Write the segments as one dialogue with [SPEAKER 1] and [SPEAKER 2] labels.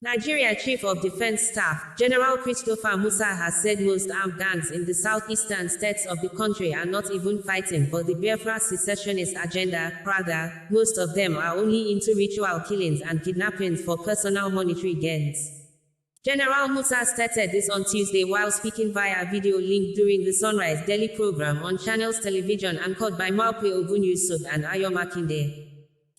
[SPEAKER 1] Nigeria Chief of Defense Staff, General Christopher Musa has said most armed gangs in the southeastern states of the country are not even fighting for the Biafra secessionist agenda. Rather, most of them are only into ritual killings and kidnappings for personal monetary gains. General Musa stated this on Tuesday while speaking via video link during the Sunrise Daily program on Channels Television anchored by Malpe Ogunyusuf and Ayo Makinde.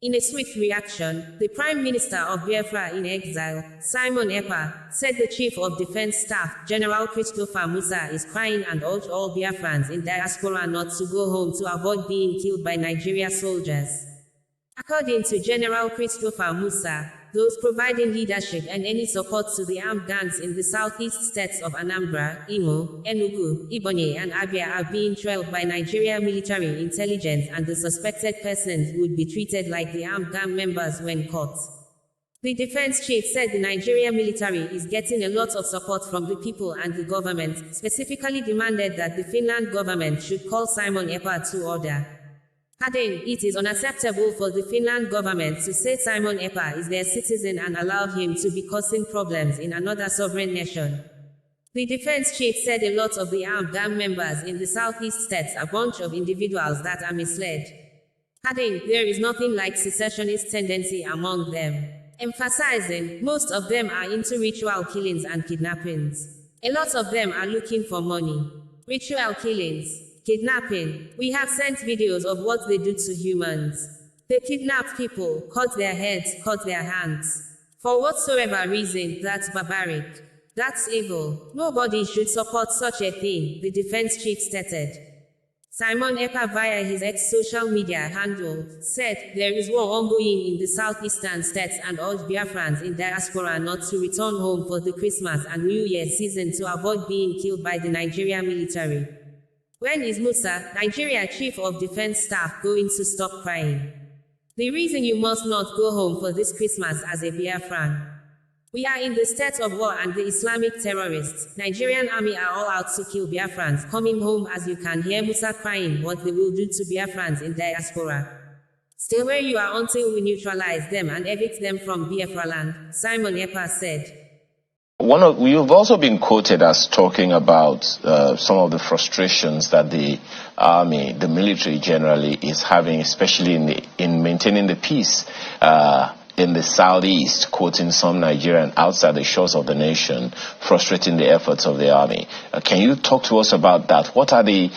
[SPEAKER 1] In a swift reaction, the Prime Minister of Biafra in exile, Simon Ekpa, said the Chief of Defense Staff, General Christopher Musa, is crying and urged all Biafrans in diaspora not to go home to avoid being killed by Nigeria soldiers. According to General Christopher Musa, those providing leadership and any support to the armed gangs in the southeast states of Anambra, Imo, Enugu, Ebonyi and Abia are being trailed by Nigeria military intelligence, and the suspected persons would be treated like the armed gang members when caught. The defense chief said the Nigeria military is getting a lot of support from the people, and the government specifically demanded that the Finland government should call Simon Ekpa to order. Adding, it is unacceptable for the Finland government to say Simon Ekpa is their citizen and allow him to be causing problems in another sovereign nation. The defense chief said a lot of the armed gang members in the southeast states are a bunch of individuals that are misled. Adding, there is nothing like secessionist tendency among them. Emphasizing, most of them are into ritual killings and kidnappings. A lot of them are looking for money. Ritual killings. Kidnapping. We have sent videos of what they do to humans. They kidnap people, cut their heads, cut their hands. For whatsoever reason, that's barbaric. That's evil. Nobody should support such a thing, the defense chief stated. Simon Ekpa via his ex-social media handle said, there is war ongoing in the southeastern states and urged Biafrans in diaspora not to return home for the Christmas and New Year season to avoid being killed by the Nigeria military. When is Musa, Nigeria Chief of Defense Staff, going to stop crying? The reason you must not go home for this Christmas as a Biafran. We are in the state of war and the Islamic terrorists, Nigerian army are all out to kill Biafrans coming home, as you can hear Musa crying what they will do to Biafrans in diaspora. Stay where you are until we neutralize them and evict them from Biafra land, Simon Ekpa said.
[SPEAKER 2] You've also been quoted as talking about some of the frustrations that the army, the military generally, is having, especially in maintaining the peace in the southeast, quoting some Nigerian outside the shores of the nation, frustrating the efforts of the army. Can you talk to us about that? What are the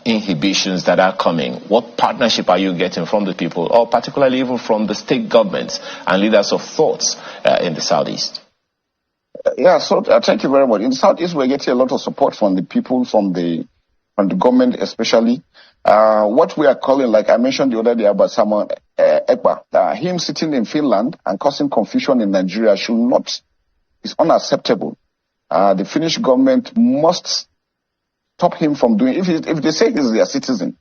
[SPEAKER 2] inhibitions that are coming? What partnership are you getting from the people, or particularly even from the state governments and leaders of thoughts in the southeast?
[SPEAKER 3] Yeah, so thank you very much. In the Southeast, we're getting a lot of support from the people, from the government especially. What we are calling, like I mentioned the other day about Simon Ekpa, him sitting in Finland and causing confusion in Nigeria is unacceptable. The Finnish government must stop him from doing, if they say he's their citizen,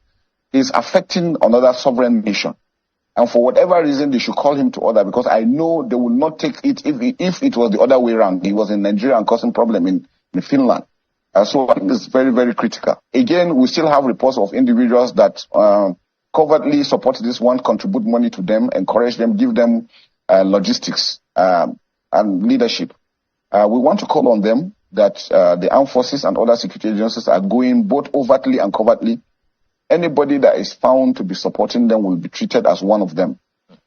[SPEAKER 3] he's affecting another sovereign nation. And for whatever reason, they should call him to order, because I know they will not take it if it was the other way around. He was in Nigeria and causing problem in Finland. So I think it's very, very critical. Again, we still have reports of individuals that covertly support this one, contribute money to them, encourage them, give them logistics and leadership. We want to call on them that the armed forces and other security agencies are going both overtly and covertly. Anybody that is found to be supporting them will be treated as one of them.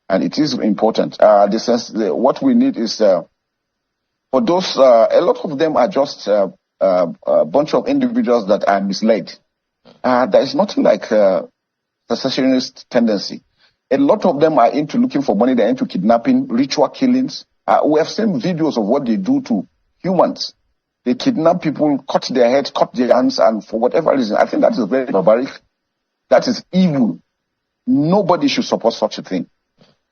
[SPEAKER 3] And it is important. What we need is, for those, a lot of them are just a bunch of individuals that are misled. There is nothing like secessionist tendency. A lot of them are into looking for money. They're into kidnapping, ritual killings. We have seen videos of what they do to humans. They kidnap people, cut their heads, cut their hands, and for whatever reason, I think that is very barbaric. That is evil. Nobody should support such a thing.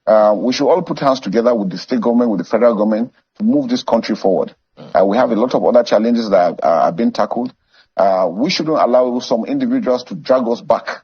[SPEAKER 3] We should all put hands together with the state government, with the federal government, to move this country forward. We have a lot of other challenges that are being tackled. We shouldn't allow some individuals to drag us back